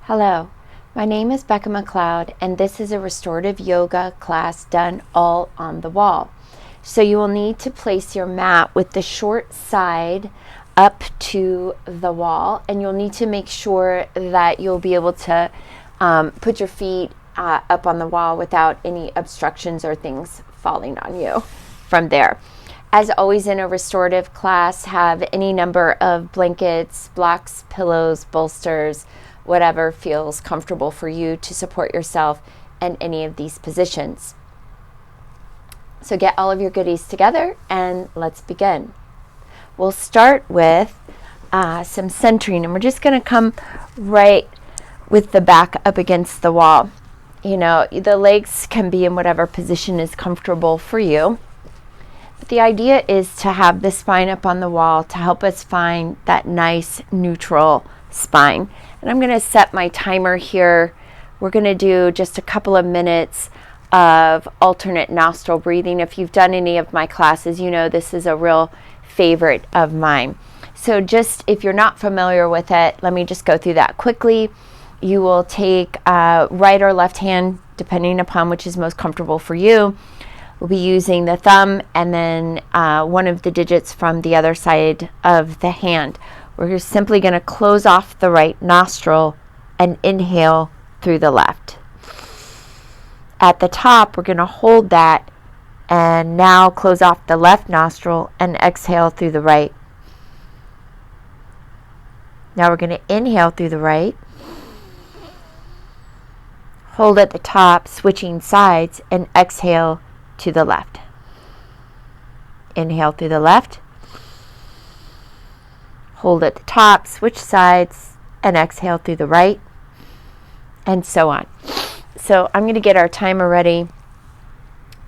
Hello, my name is Becca McLeod, and this is a restorative yoga class done all on the wall. So you will need to place your mat with the short side up to the wall, and you'll need to make sure that you'll be able to put your feet up on the wall without any obstructions or things falling on you from there. As always in a restorative class, have any number of blankets, blocks, pillows, bolsters, whatever feels comfortable for you to support yourself in any of these positions. So get all of your goodies together and let's begin. We'll start with some centering, and we're just going to come right with the back up against the wall. You know, the legs can be in whatever position is comfortable for you. But the idea is to have the spine up on the wall to help us find that nice neutral spine. And I'm going to set my timer here. We're going to do just a couple of minutes of alternate nostril breathing. If you've done any of my classes, you know this is a real favorite of mine. So just if you're not familiar with it, let me just go through that quickly. You will take right or left hand, depending upon which is most comfortable for you. We'll be using the thumb and then one of the digits from the other side of the hand. We're simply going to close off the right nostril and inhale through the left. At the top, we're going to hold that and now close off the left nostril and exhale through the right. Now we're going to inhale through the right, hold at the top, switching sides, and exhale to the left. Inhale through the left, hold at the top, switch sides, and exhale through the right, and so on. So I'm going to get our timer ready.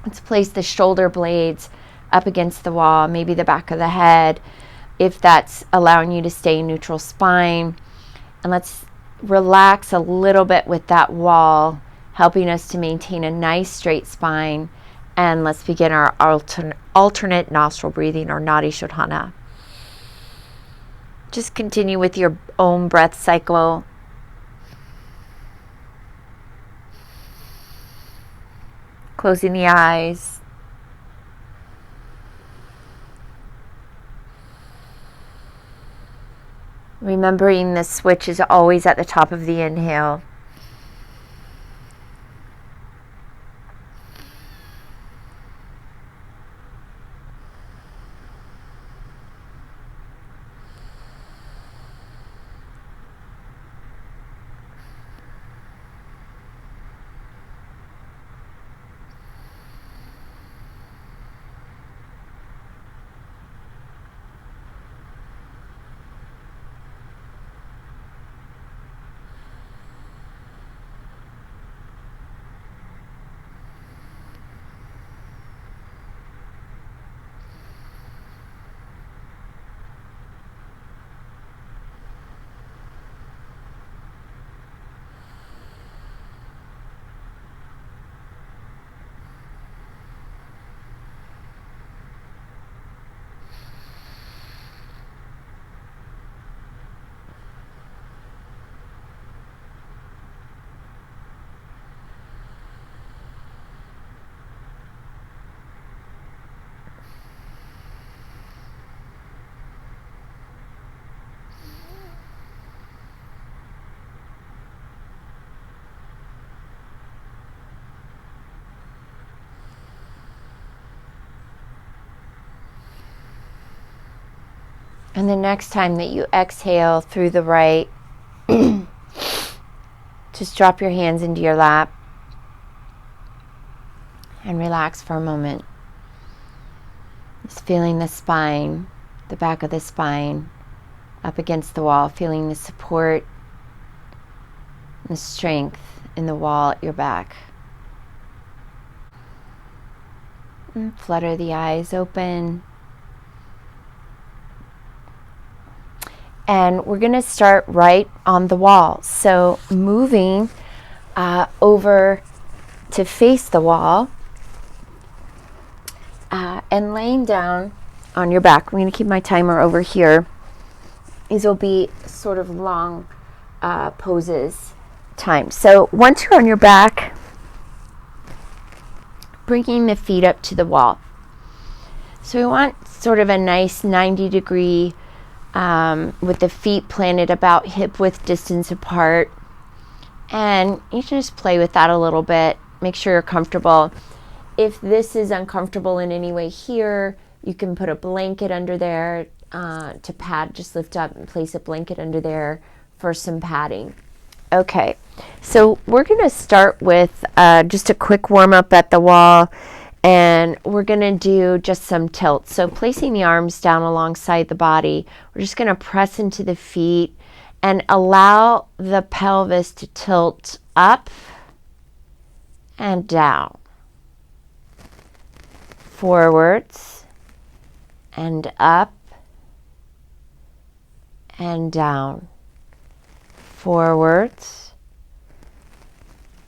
Let's place the shoulder blades up against the wall, maybe the back of the head, if that's allowing you to stay neutral spine. And let's relax a little bit with that wall, helping us to maintain a nice straight spine. And let's begin our alternate nostril breathing, or Nadi Shodhana. Just continue with your own breath cycle. Closing the eyes. Remembering the switch is always at the top of the inhale. And the next time that you exhale through the right, just drop your hands into your lap and relax for a moment. Just feeling the spine, the back of the spine up against the wall, feeling the support and the strength in the wall at your back. And flutter the eyes open. And we're going to start right on the wall. So moving over to face the wall and laying down on your back. I'm going to keep my timer over here. These will be sort of long poses time. So once you're on your back, bringing the feet up to the wall. So we want sort of a nice 90-degree with the feet planted about hip width distance apart. And you can just play with that a little bit. Make sure you're comfortable. If this is uncomfortable in any way here, you can put a blanket under there to pad. Just lift up and place a blanket under there for some padding. Okay, so we're going to start with just a quick warm up at the wall, and we're going to do just some tilts. So placing the arms down alongside the body, we're just going to press into the feet and allow the pelvis to tilt up and down, forwards and up and down, forwards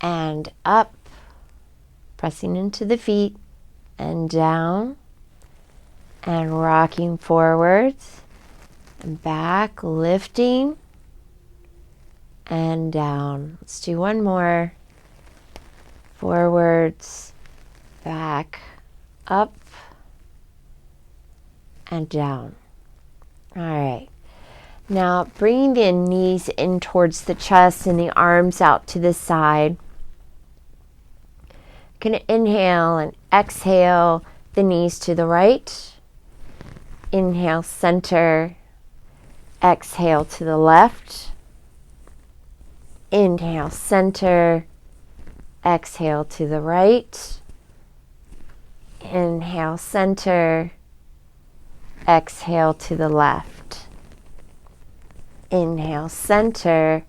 and up, pressing into the feet and down and rocking forwards and back, lifting and down. Let's do one more. Forwards, back, up and down. All right. Now bringing the knees in towards the chest and the arms out to the side. Going to inhale and exhale the knees to the right. Inhale, center. Exhale to the left. Inhale, center. Exhale to the right. Inhale, center. Exhale to the left. Inhale, center.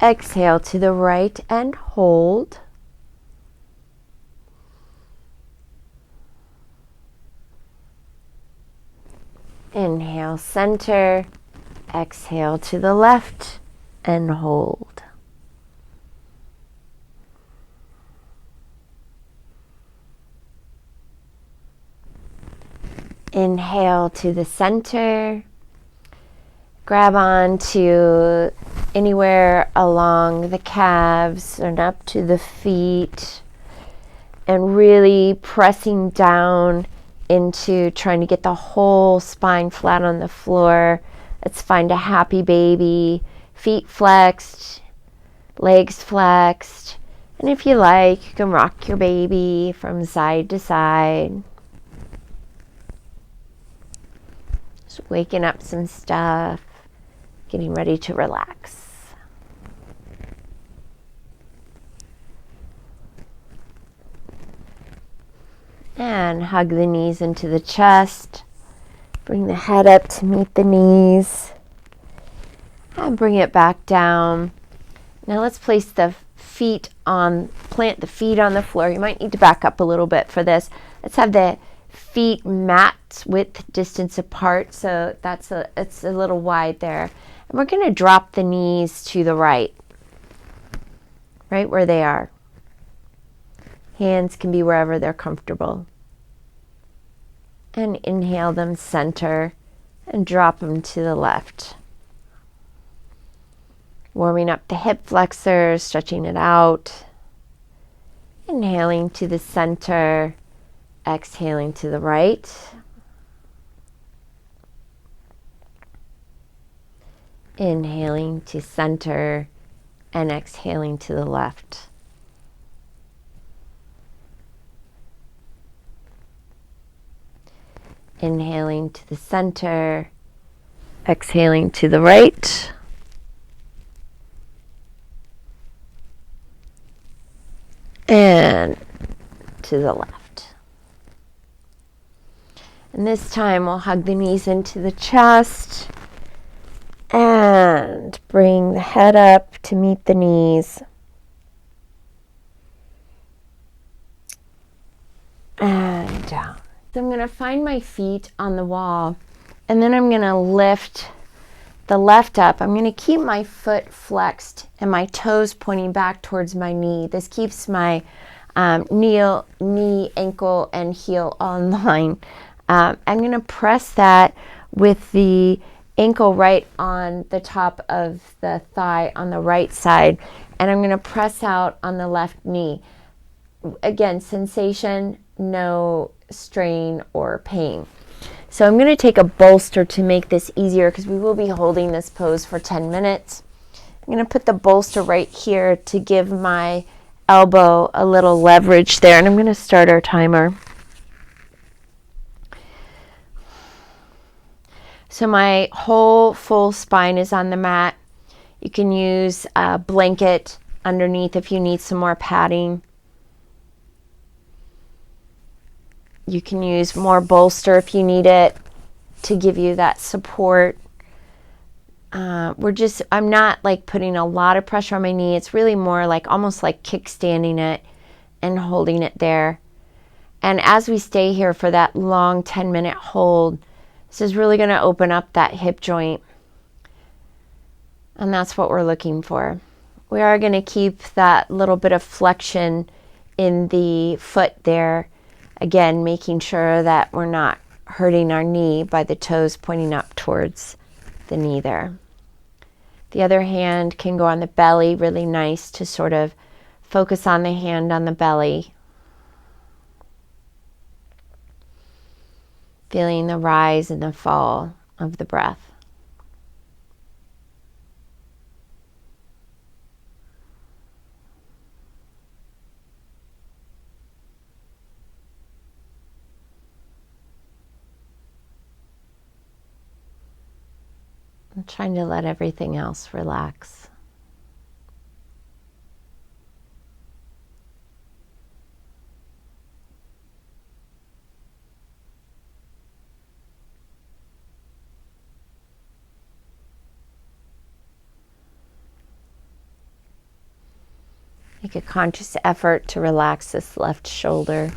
Exhale to the right and hold. Inhale, center. Exhale to the left and hold. Inhale to the center. Grab on to anywhere along the calves and up to the feet, and really pressing down into trying to get the whole spine flat on the floor. Let's find a happy baby. Feet flexed, legs flexed, and if you like, you can rock your baby from side to side. Just waking up some stuff, getting ready to relax. And hug the knees into the chest. Bring the head up to meet the knees. And bring it back down. Now let's place the plant the feet on the floor. You might need to back up a little bit for this. Let's have the feet mat width distance apart, so it's a little wide there. And we're going to drop the knees to the right where they are. Hands can be wherever they're comfortable. And inhale them center and drop them to the left. Warming up the hip flexors, stretching it out. Inhaling to the center, exhaling to the right. Inhaling to center and exhaling to the left. Inhaling to the center, exhaling to the right. And to the left. And this time we'll hug the knees into the chest and bring the head up to meet the knees. And down. So I'm going to find my feet on the wall, and then I'm going to lift the left up. I'm going to keep my foot flexed and my toes pointing back towards my knee. This keeps my knee, ankle, and heel all in line. I'm going to press that with the ankle right on the top of the thigh on the right side, and I'm going to press out on the left knee. Again, sensation, no strain or pain. So I'm going to take a bolster to make this easier because we will be holding this pose for 10 minutes. I'm going to put the bolster right here to give my elbow a little leverage there, and I'm going to start our timer. So my whole full spine is on the mat. You can use a blanket underneath if you need some more padding. You can use more bolster if you need it to give you that support. I'm not like putting a lot of pressure on my knee. It's really more like almost like kickstanding it and holding it there. And as we stay here for that long 10-minute hold, this is really going to open up that hip joint. And that's what we're looking for. We are going to keep that little bit of flexion in the foot there. Again, making sure that we're not hurting our knee by the toes pointing up towards the knee there. The other hand can go on the belly, really nice to sort of focus on the hand on the belly. Feeling the rise and the fall of the breath. I'm trying to let everything else relax. Make a conscious effort to relax this left shoulder.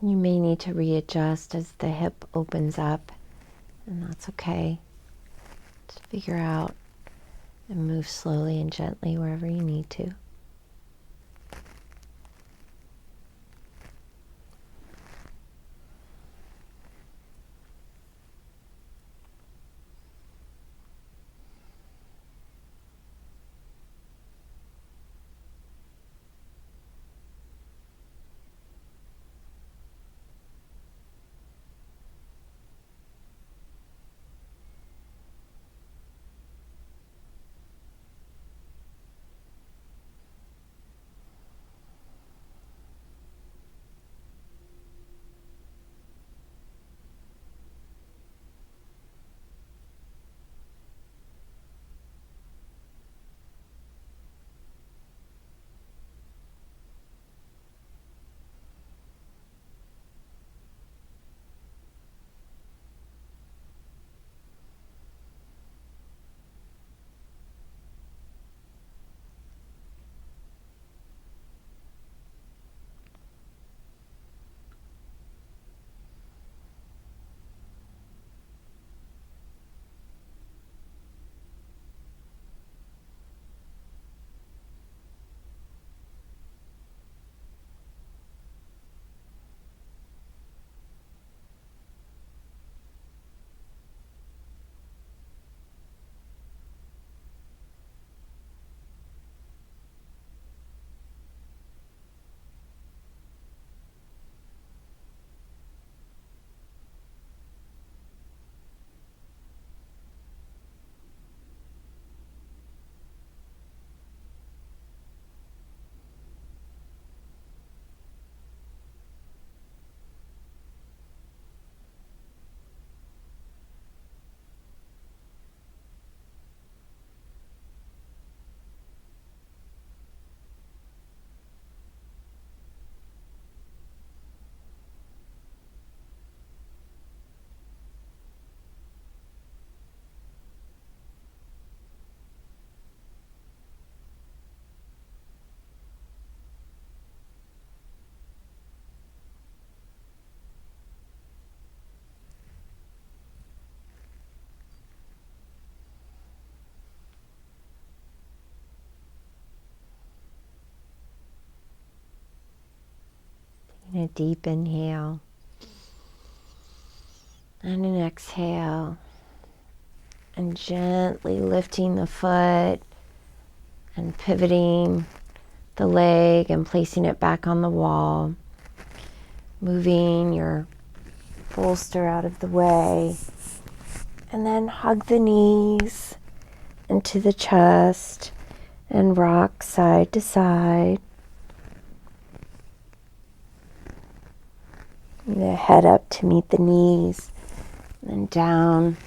You may need to readjust as the hip opens up, and that's okay. Just figure out and move slowly and gently wherever you need to. Taking a deep inhale and an exhale, and gently lifting the foot and pivoting the leg and placing it back on the wall, moving your bolster out of the way, and then hug the knees into the chest and rock side to side. The head up to meet the knees, and then down.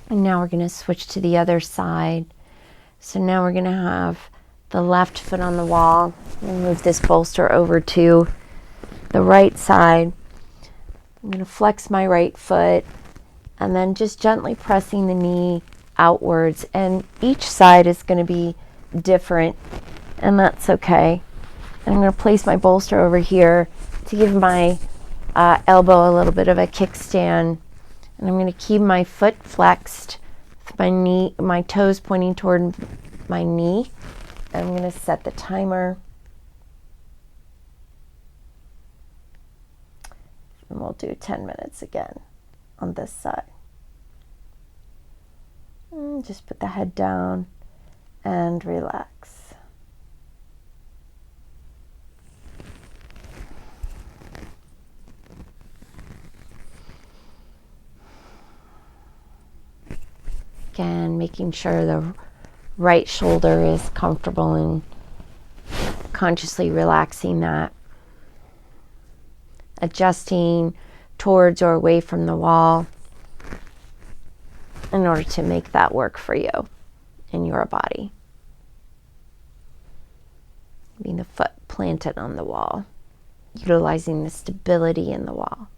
And now we're going to switch to the other side. So now we're going to have the left foot on the wall. We'll move this bolster over to the right side. I'm going to flex my right foot and then just gently pressing the knee outwards. And each side is going to be different, and that's okay. And I'm going to place my bolster over here to give my elbow a little bit of a kickstand. And I'm going to keep my foot flexed, with my toes pointing toward my knee. And I'm going to set the timer. And we'll do 10 minutes again on this side. And just put the head down and relax. Again, making sure the right shoulder is comfortable and consciously relaxing that. Adjusting towards or away from the wall in order to make that work for you in your body. Being the foot planted on the wall, utilizing the stability in the wall.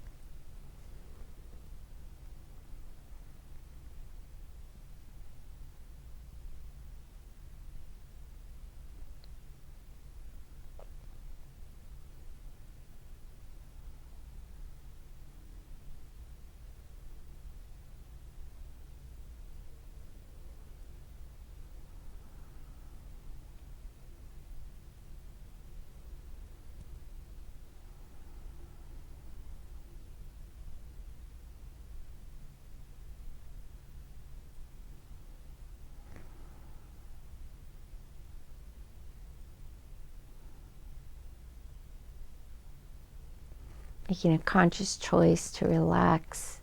Making a conscious choice to relax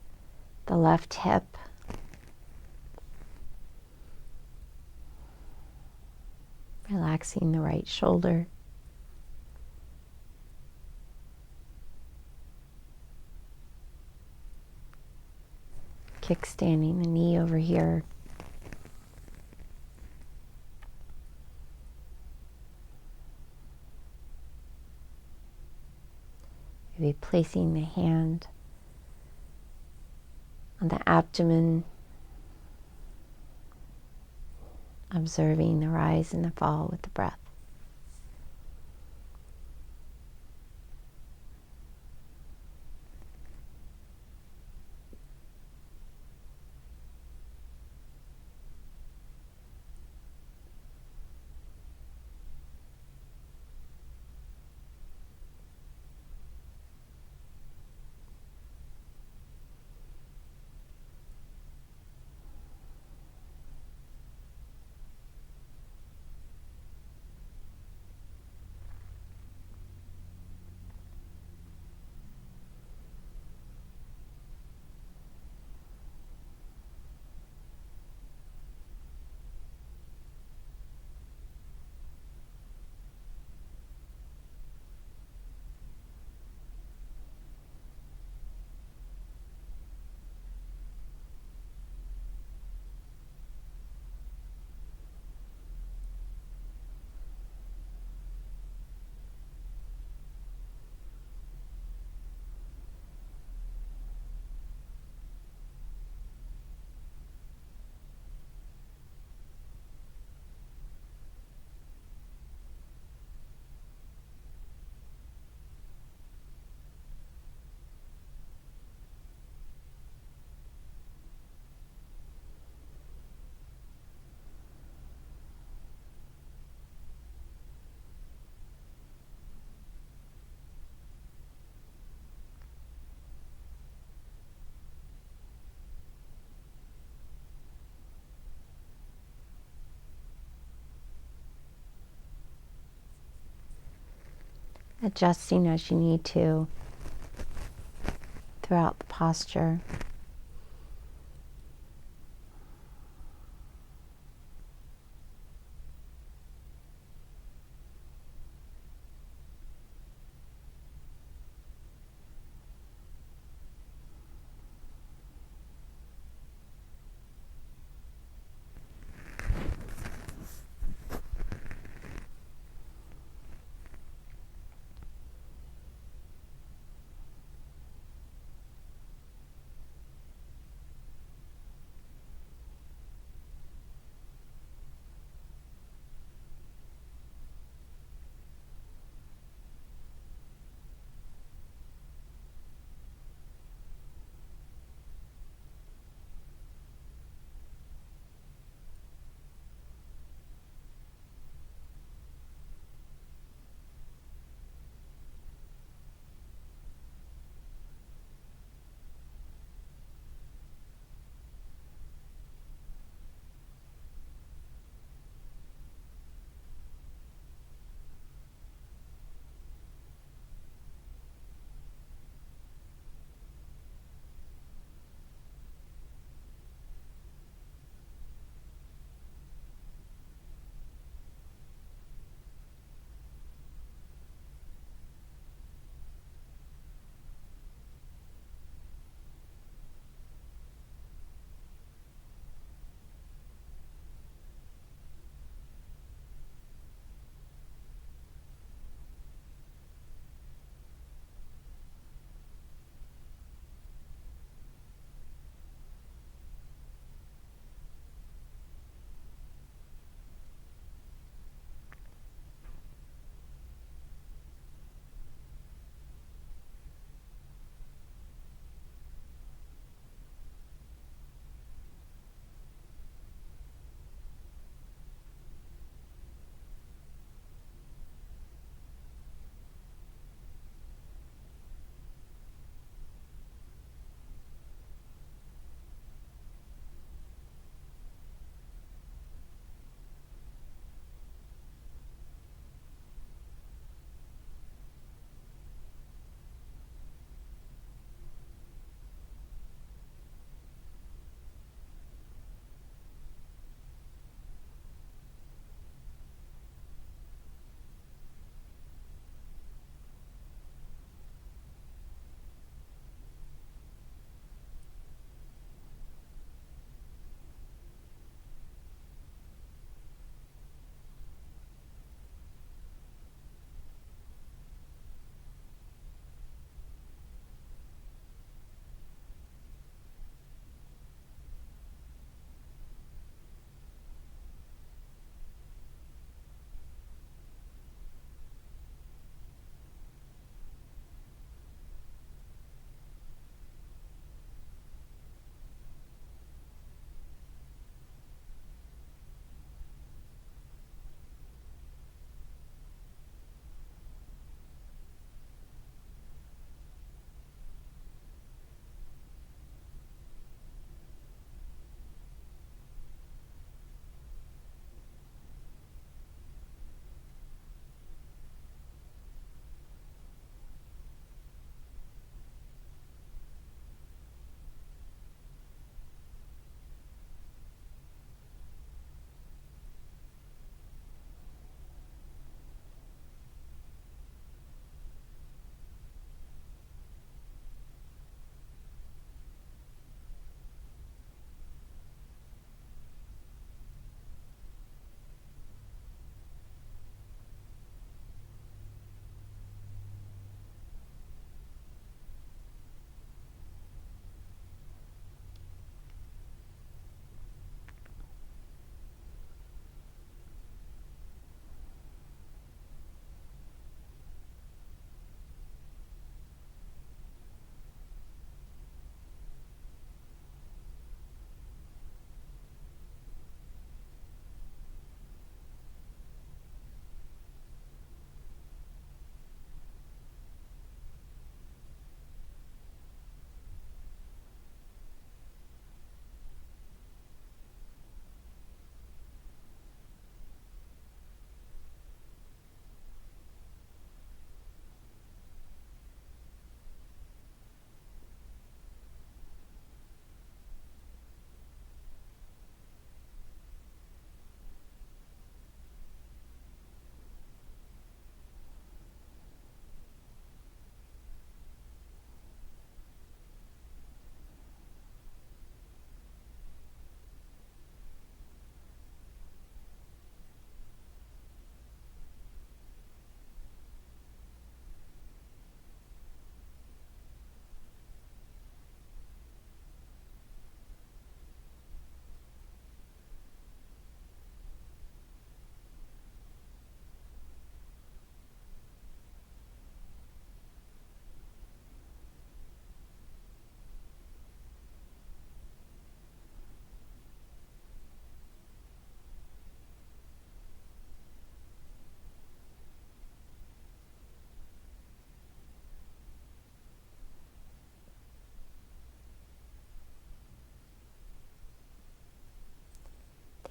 the left hip, relaxing the right shoulder, kickstanding the knee over here. Maybe placing the hand on the abdomen, observing the rise and the fall with the breath. Adjusting as you need to throughout the posture.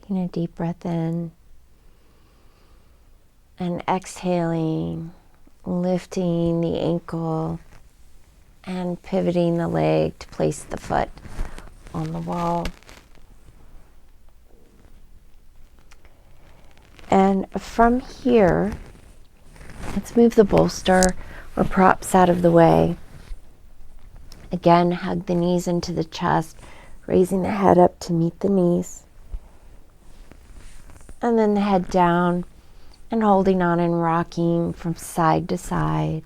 Taking a deep breath in and exhaling, lifting the ankle and pivoting the leg to place the foot on the wall. And from here, let's move the bolster or props out of the way. Again, hug the knees into the chest, raising the head up to meet the knees. And then the head down and holding on and rocking from side to side.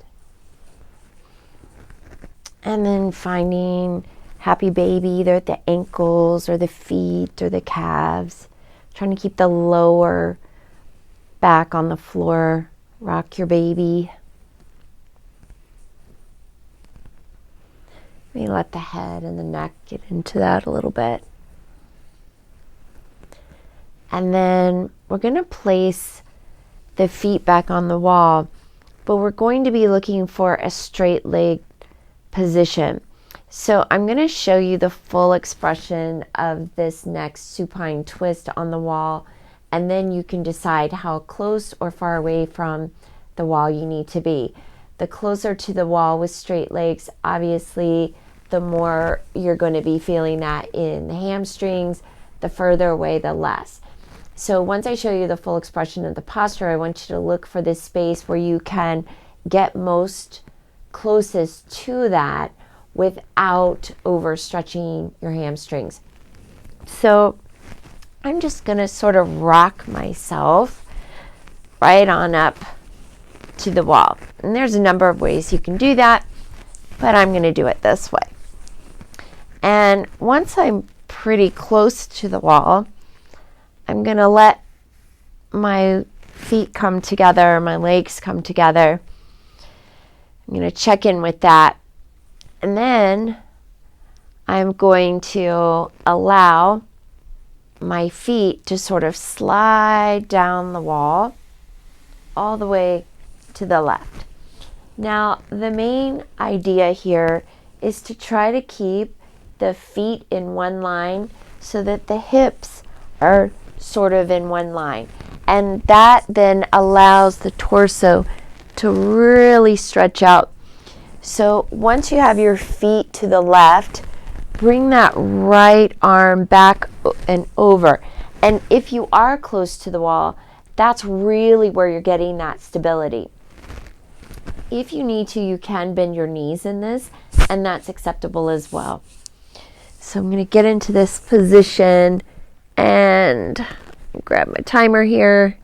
And then finding happy baby either at the ankles or the feet or the calves. Trying to keep the lower back on the floor. Rock your baby. Maybe let the head and the neck get into that a little bit. And then we're going to place the feet back on the wall, but we're going to be looking for a straight leg position. So I'm going to show you the full expression of this next supine twist on the wall, and then you can decide how close or far away from the wall you need to be. The closer to the wall with straight legs, obviously, the more you're going to be feeling that in the hamstrings. The further away, the less. So once I show you the full expression of the posture, I want you to look for this space where you can get most closest to that without overstretching your hamstrings. So I'm just going to sort of rock myself right on up to the wall. And there's a number of ways you can do that, but I'm going to do it this way. And once I'm pretty close to the wall, I'm going to let my feet come together, my legs come together. I'm going to check in with that. And then I'm going to allow my feet to sort of slide down the wall all the way to the left. Now, the main idea here is to try to keep the feet in one line so that the hips are sort of in one line. And that then allows the torso to really stretch out. So once you have your feet to the left, bring that right arm back and over. And if you are close to the wall, that's really where you're getting that stability. If you need to, you can bend your knees in this, and that's acceptable as well. So I'm going to get into this position and grab my timer here.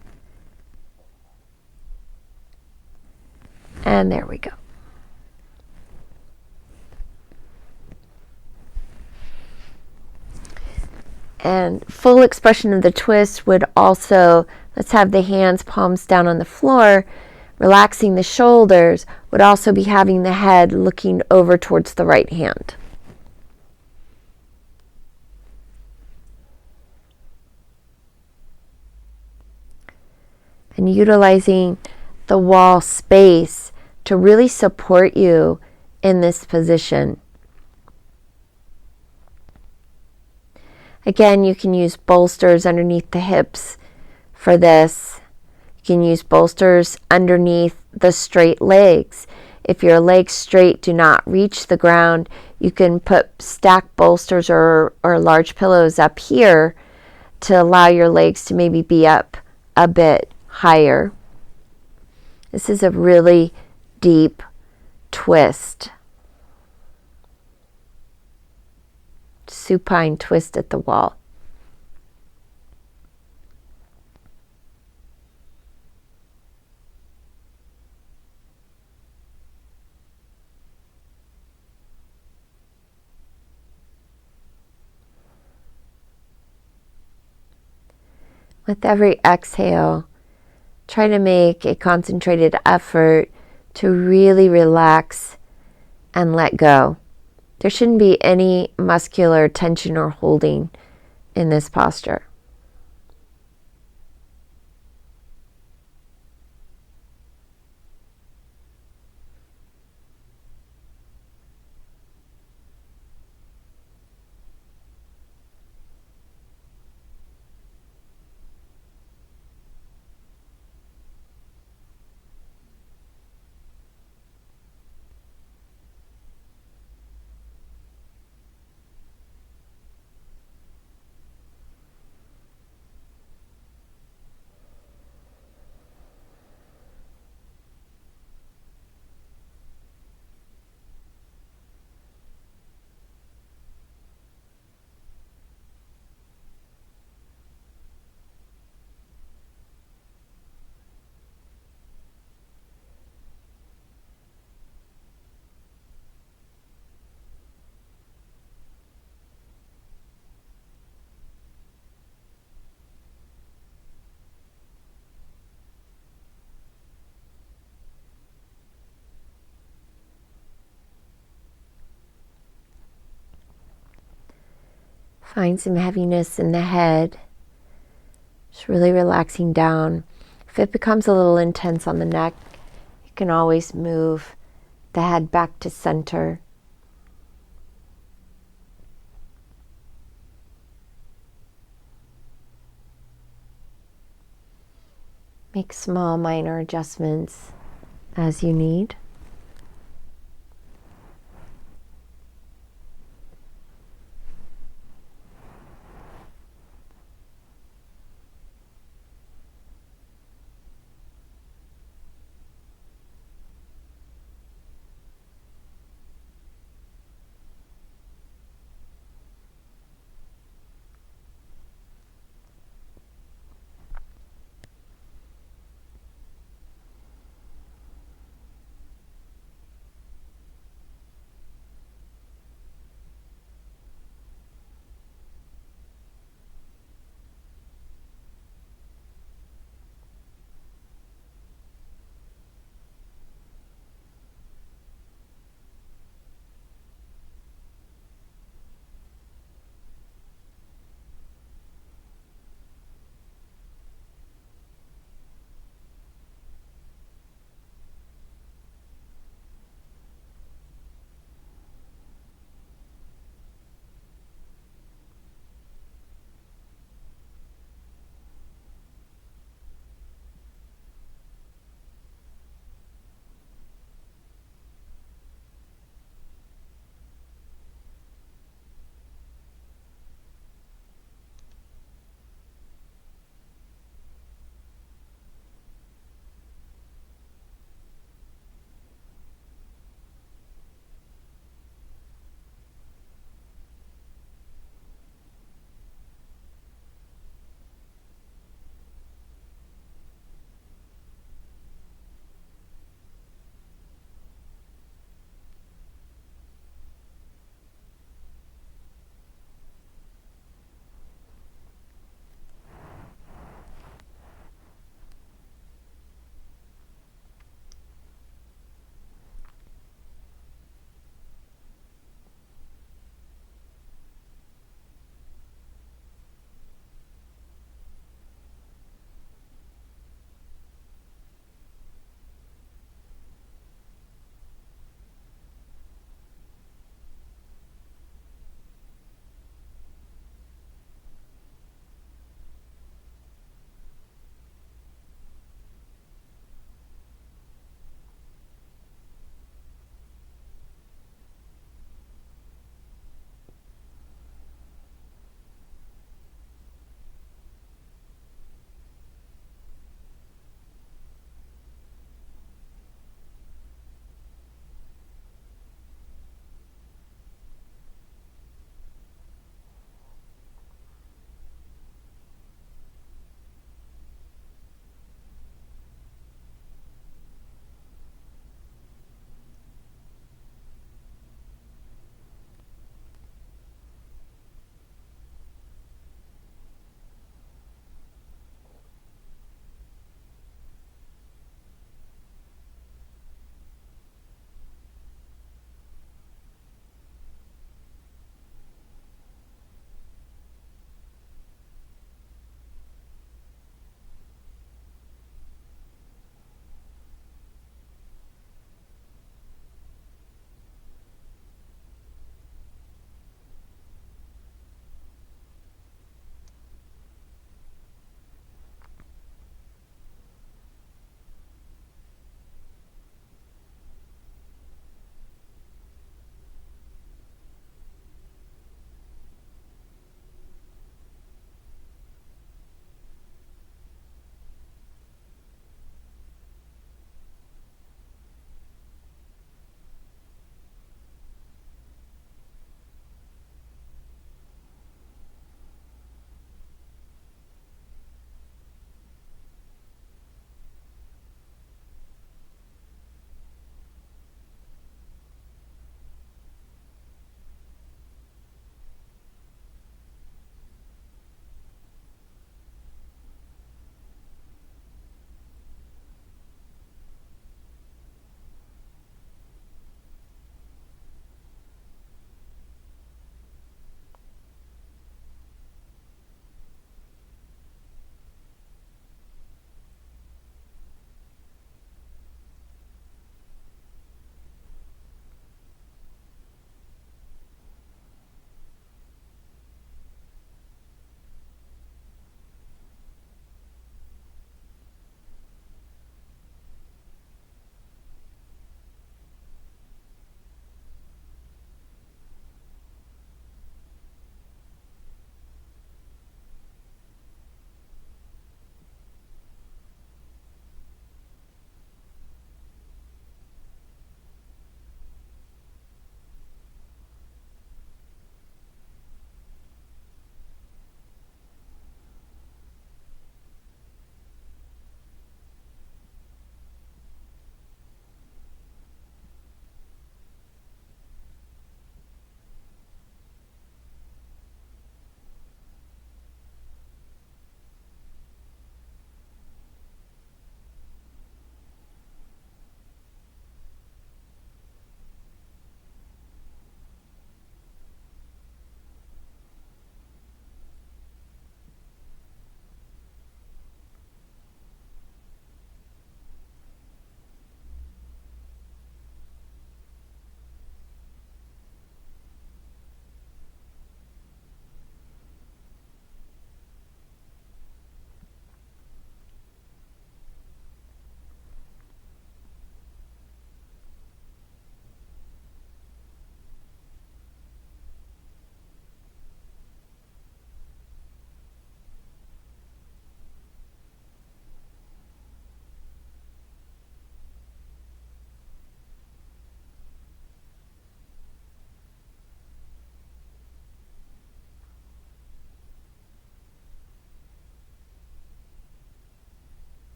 And there we go. And full expression of the twist would also, let's have the hands, palms down on the floor, relaxing the shoulders, would also be having the head looking over towards the right hand. And utilizing the wall space to really support you in this position. Again, you can use bolsters underneath the hips for this. You can use bolsters underneath the straight legs. If your legs straight do not reach the ground, you can put stacked bolsters or large pillows up here to allow your legs to maybe be up a bit higher. This is a really deep twist. Supine twist at the wall. With every exhale, try to make a concentrated effort to really relax and let go. There shouldn't be any muscular tension or holding in this posture. Find some heaviness in the head. Just really relaxing down. If it becomes a little intense on the neck, you can always move the head back to center. Make small, minor adjustments as you need.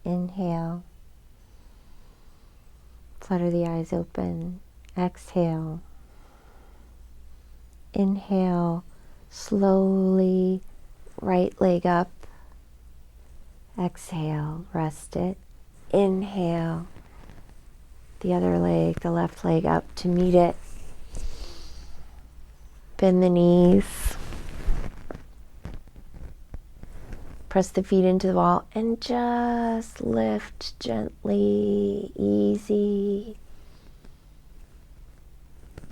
Inhale. Flutter the eyes open. Exhale. Inhale. Slowly right leg up. Exhale. Rest it. Inhale. The other leg, the left leg up to meet it. Bend the knees. Press the feet into the wall and just lift gently, easy.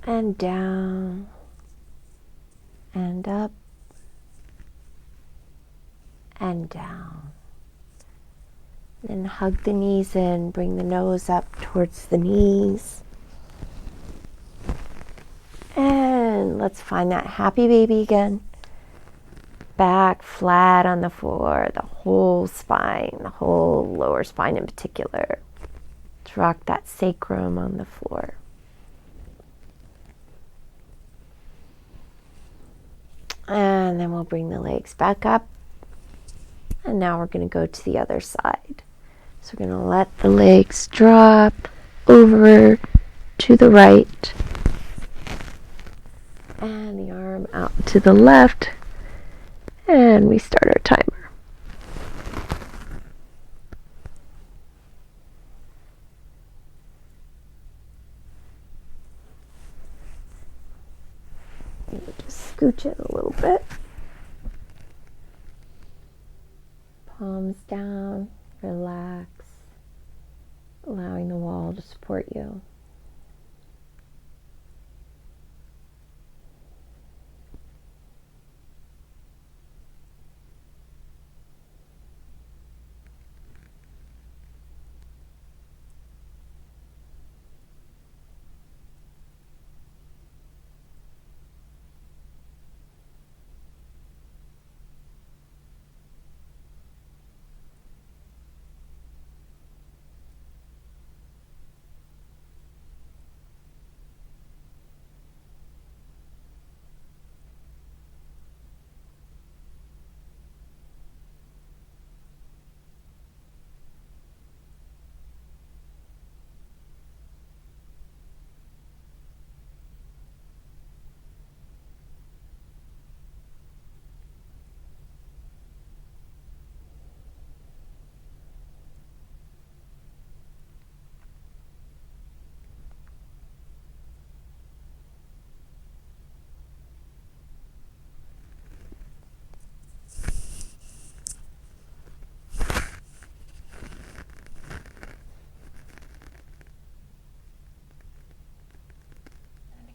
And down. And up. And down. Then hug the knees in, bring the nose up towards the knees. And let's find that happy baby again. Back flat on the floor, the whole spine, the whole lower spine in particular. Let's rock that sacrum on the floor. And then we'll bring the legs back up. And now we're going to go to the other side. So we're going to let the legs drop over to the right. And the arm out to the left. And we start our timer. Just scooch it a little bit. Palms down, relax, allowing the wall to support you.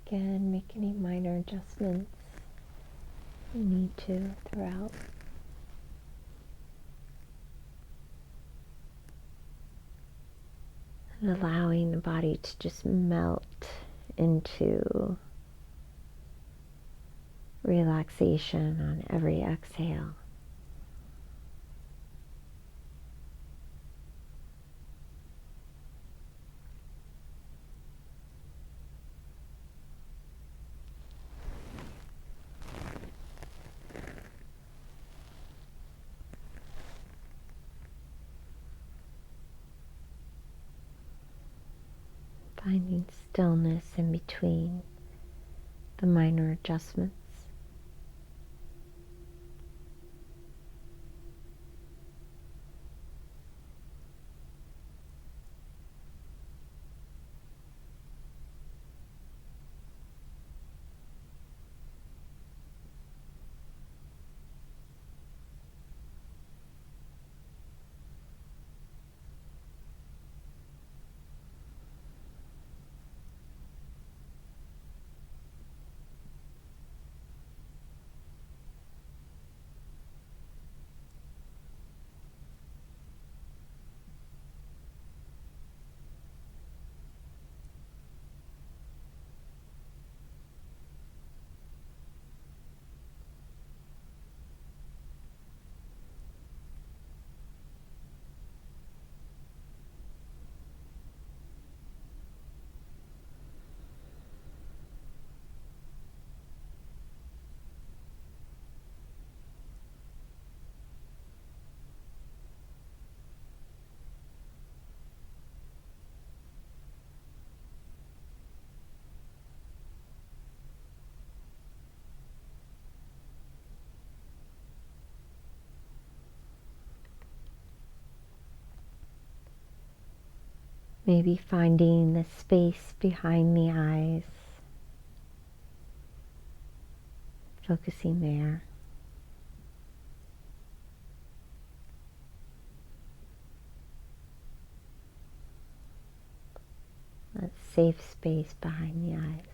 Again, make any minor adjustments you need to throughout. And allowing the body to just melt into relaxation on every exhale. Finding stillness in between the minor adjustments. Maybe finding the space behind the eyes, focusing there. That safe space behind the eyes.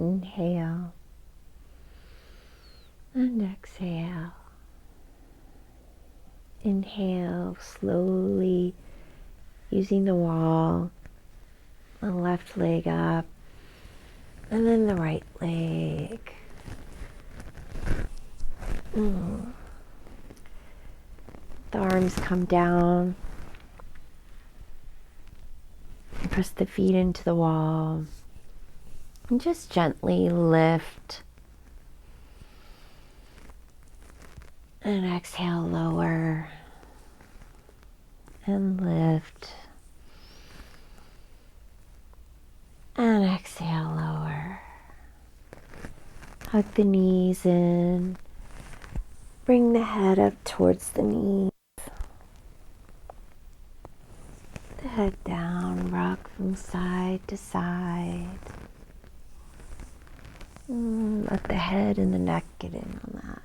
Inhale and exhale. Inhale slowly, using the wall, the left leg up, and then the right leg. The arms come down. Press the feet into the wall. And just gently lift. And exhale, lower. And lift. And exhale, lower. Hug the knees in. Bring the head up towards the knees. The head down, rock from side to side. Let the head and the neck get in on that.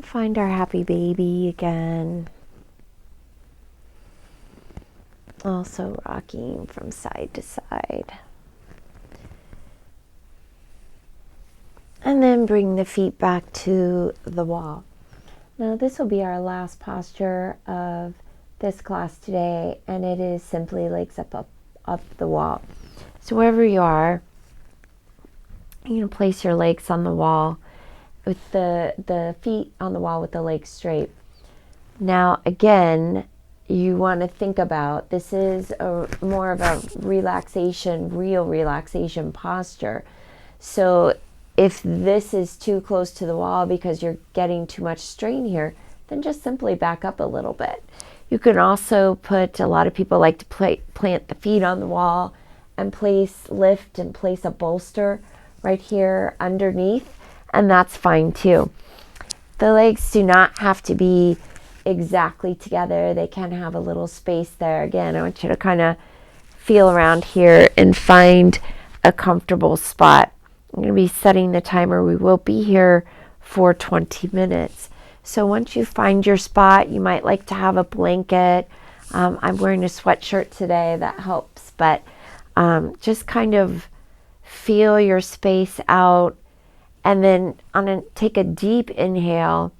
Find our happy baby again. Also rocking from side to side. And then bring the feet back to the wall. Now this will be our last posture of this class today, and it is simply legs up the wall. So wherever you are, you're going to place your legs on the wall with the feet on the wall with the legs straight. Now again, you want to think about, this is more of a real relaxation posture. So if this is too close to the wall because you're getting too much strain here, then just simply back up a little bit. You can also a lot of people like to plant the feet on the wall and lift and place a bolster right here underneath, and that's fine too. The legs do not have to be exactly together. They can have a little space there. Again, I want you to kind of feel around here and find a comfortable spot. I'm going to be setting the timer. We will be here for 20 minutes. So once you find your spot, you might like to have a blanket. I'm wearing a sweatshirt today. That helps. But just kind of feel your space out. And then take a deep inhale.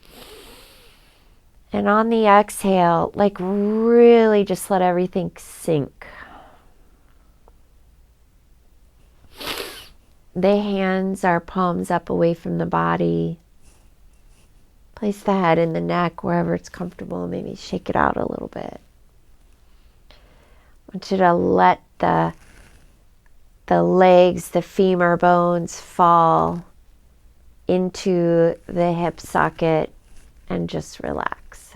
And on the exhale, like really just let everything sink. The hands are palms up away from the body. Place the head and the neck wherever it's comfortable. Maybe shake it out a little bit. I want you to let the legs, the femur bones fall into the hip socket and just relax.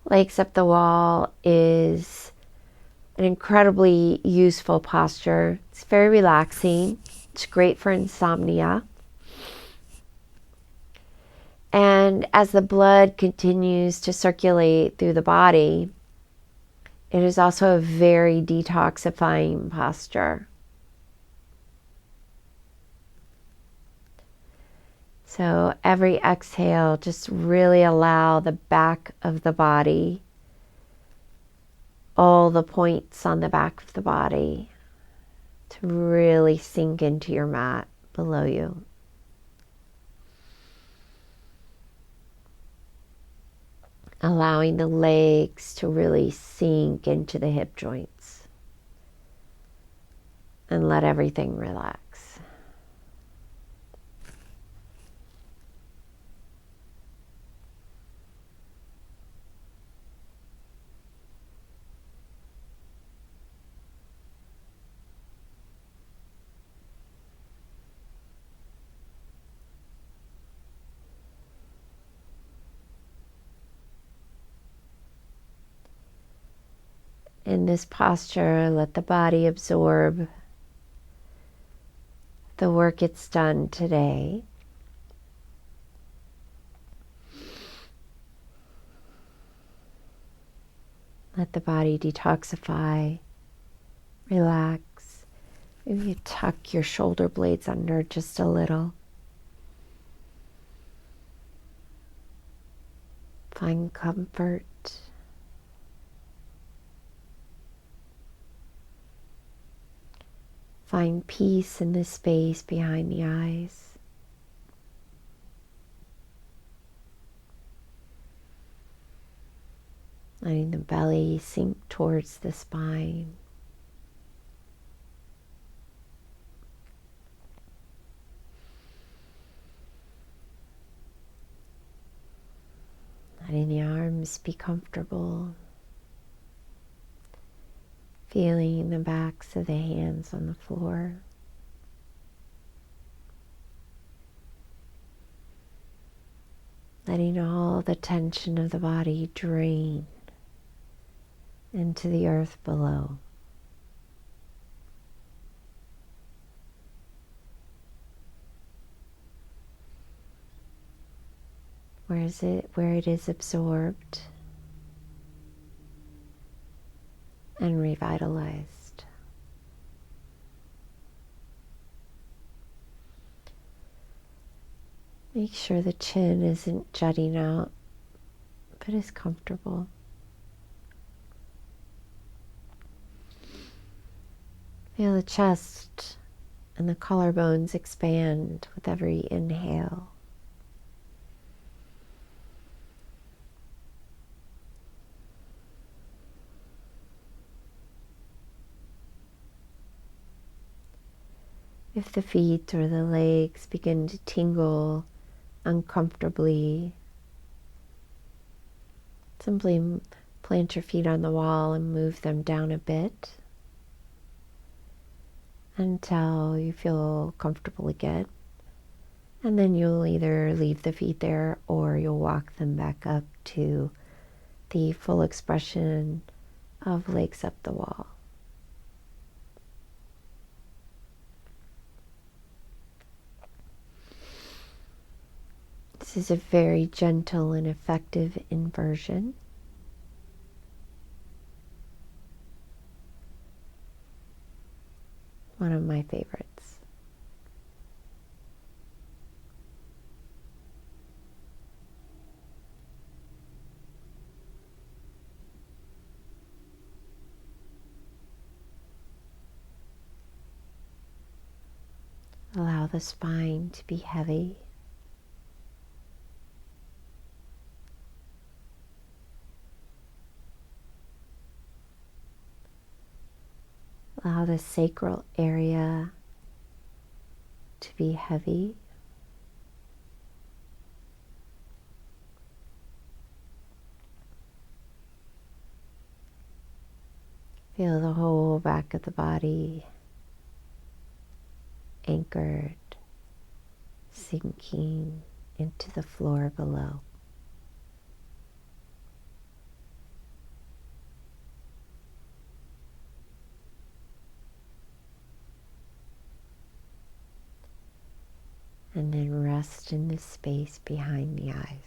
Legs up the wall is an incredibly useful posture. It's very relaxing. It's great for insomnia. And as the blood continues to circulate through the body, it is also a very detoxifying posture. So every exhale, just really allow the back of the body, all the points on the back of the body, to really sink into your mat below you. Allowing the legs to really sink into the hip joints and let everything relax. In this posture, let the body absorb the work it's done today. Let the body detoxify, relax. Maybe you tuck your shoulder blades under just a little. Find comfort. Find peace in the space behind the eyes. Letting the belly sink towards the spine. Letting the arms be comfortable. Feeling the backs of the hands on the floor. Letting all the tension of the body drain into the earth below. Where it is absorbed and revitalized. Make sure the chin isn't jutting out, but is comfortable. Feel the chest and the collarbones expand with every inhale. If the feet or the legs begin to tingle uncomfortably, simply plant your feet on the wall and move them down a bit until you feel comfortable again. And then you'll either leave the feet there or you'll walk them back up to the full expression of legs up the wall. This is a very gentle and effective inversion. One of my favorites. Allow the spine to be heavy. Allow the sacral area to be heavy. Feel the whole back of the body anchored, sinking into the floor below. And then rest in the space behind the eyes.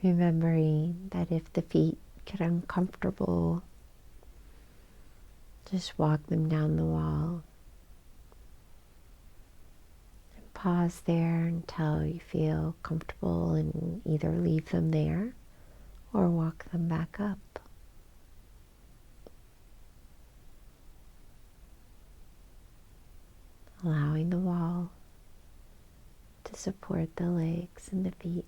Remembering that if the feet get uncomfortable, just walk them down the wall. And pause there until you feel comfortable and either leave them there or walk them back up. Allowing the wall to support the legs and the feet.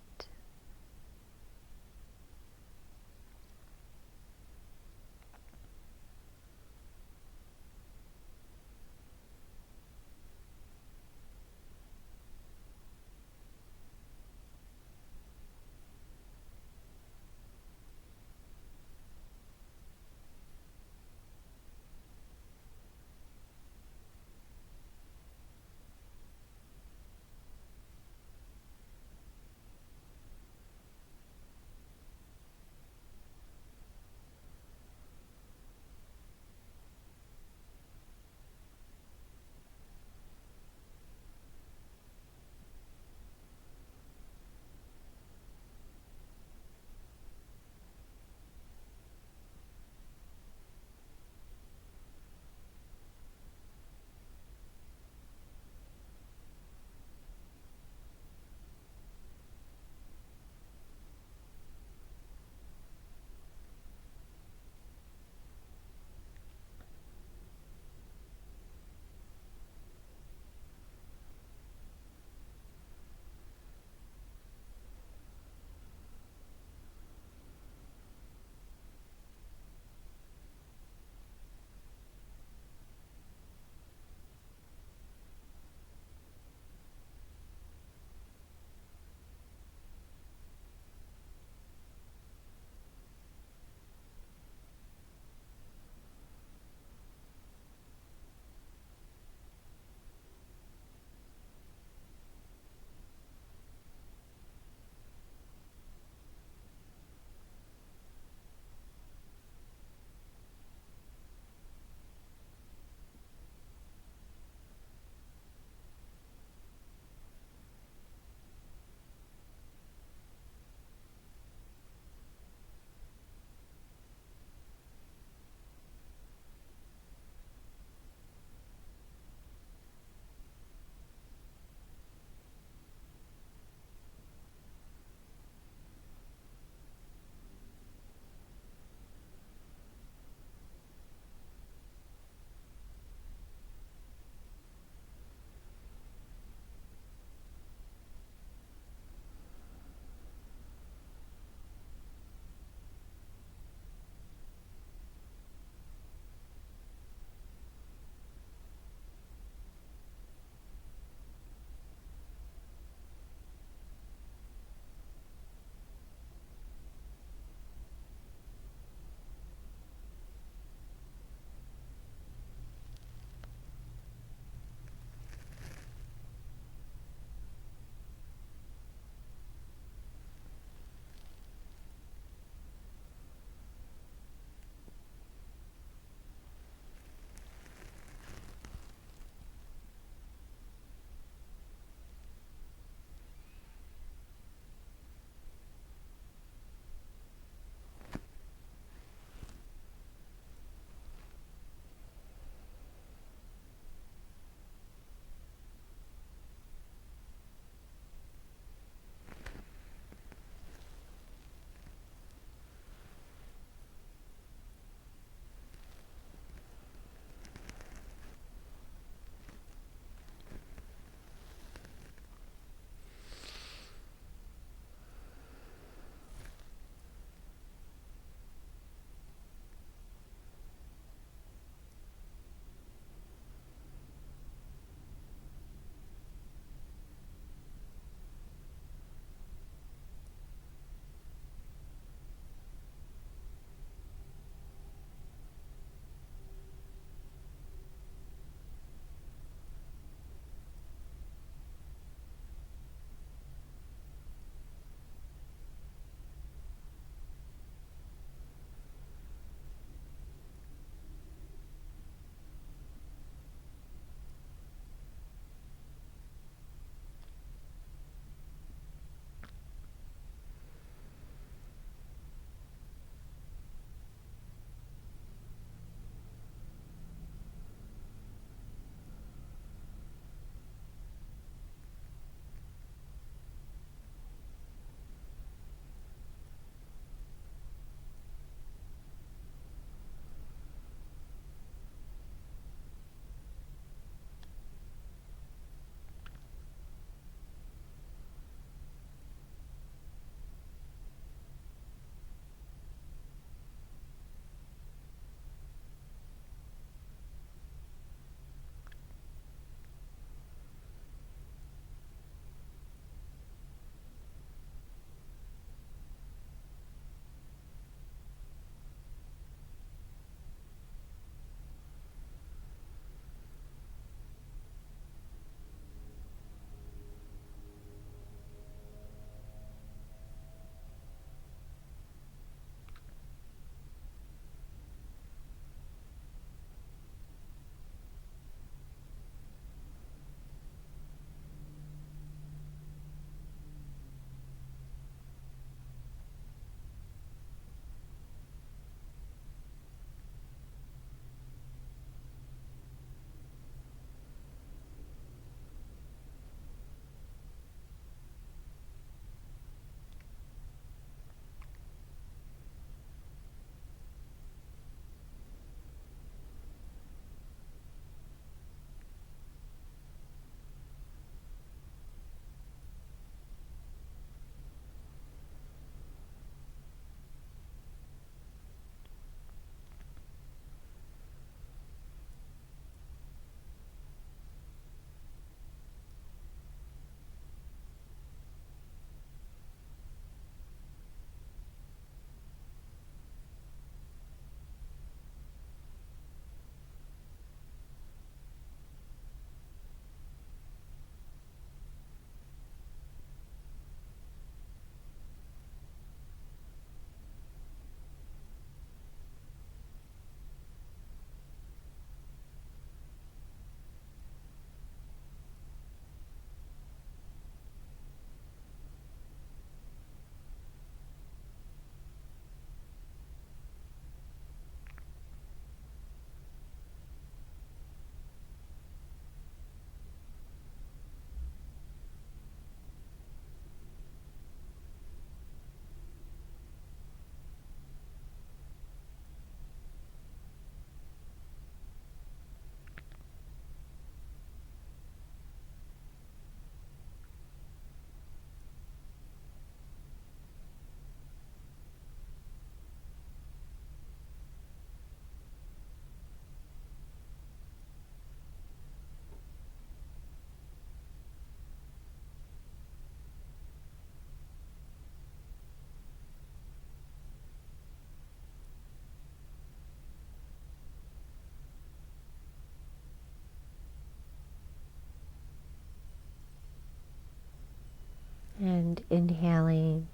And inhaling.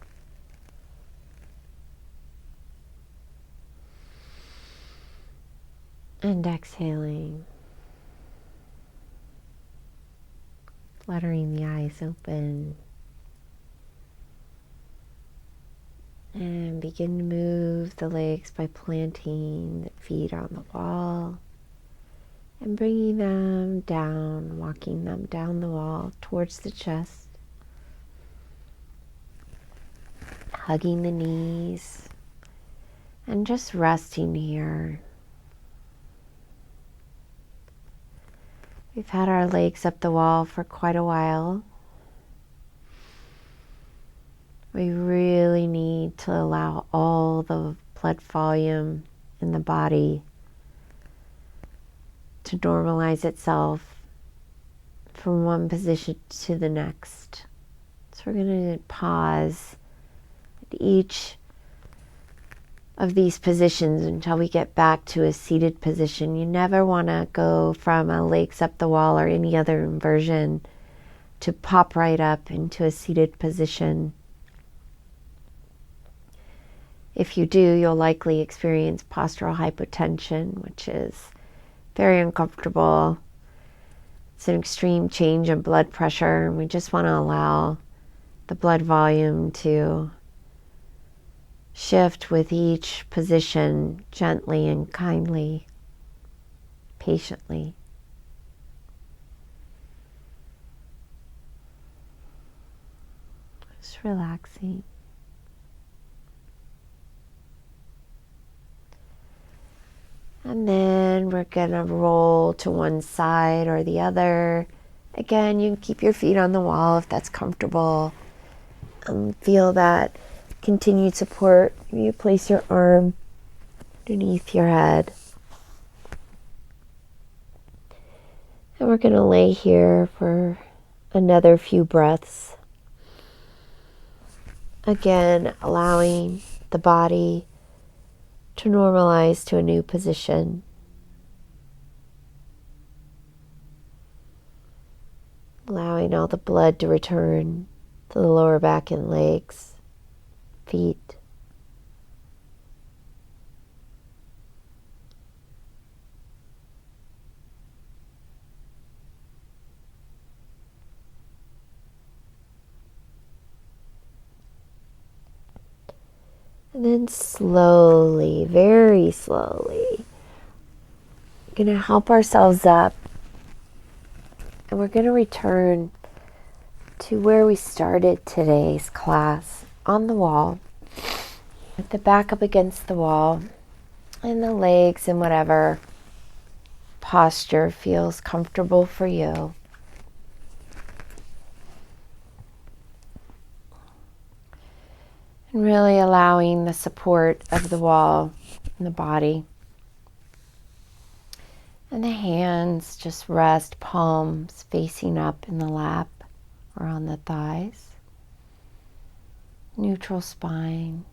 And exhaling. Fluttering the eyes open. And begin to move the legs by planting the feet on the wall and bringing them down, walking them down the wall towards the chest, hugging the knees, and just resting here. We've had our legs up the wall for quite a while. We really need to allow all the blood volume in the body to normalize itself from one position to the next. So we're going to pause at each of these positions until we get back to a seated position. You never want to go from a legs up the wall or any other inversion to pop right up into a seated position. If you do, you'll likely experience postural hypotension, which is very uncomfortable. It's an extreme change in blood pressure, and we just want to allow the blood volume to shift with each position gently and kindly, patiently. Just relaxing. And then we're gonna roll to one side or the other. Again, you can keep your feet on the wall if that's comfortable. Feel that continued support. You place your arm underneath your head. And we're gonna lay here for another few breaths. Again, allowing the body to normalize to a new position. Allowing all the blood to return to the lower back and legs, feet. And then slowly, very slowly, we're going to help ourselves up. And we're going to return to where we started today's class, on the wall, with the back up against the wall, and the legs in whatever posture feels comfortable for you. And really allowing the support of the wall in the body. And the hands just rest, palms facing up in the lap or on the thighs. Neutral spine.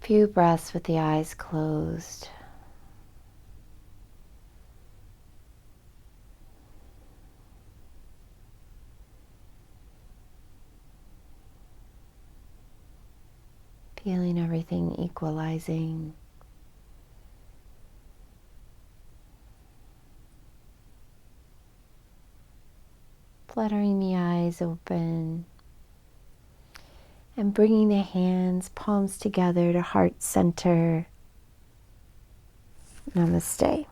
Few breaths with the eyes closed. Feeling everything equalizing. Fluttering the eyes open. And bringing the hands, palms together to heart center. Namaste.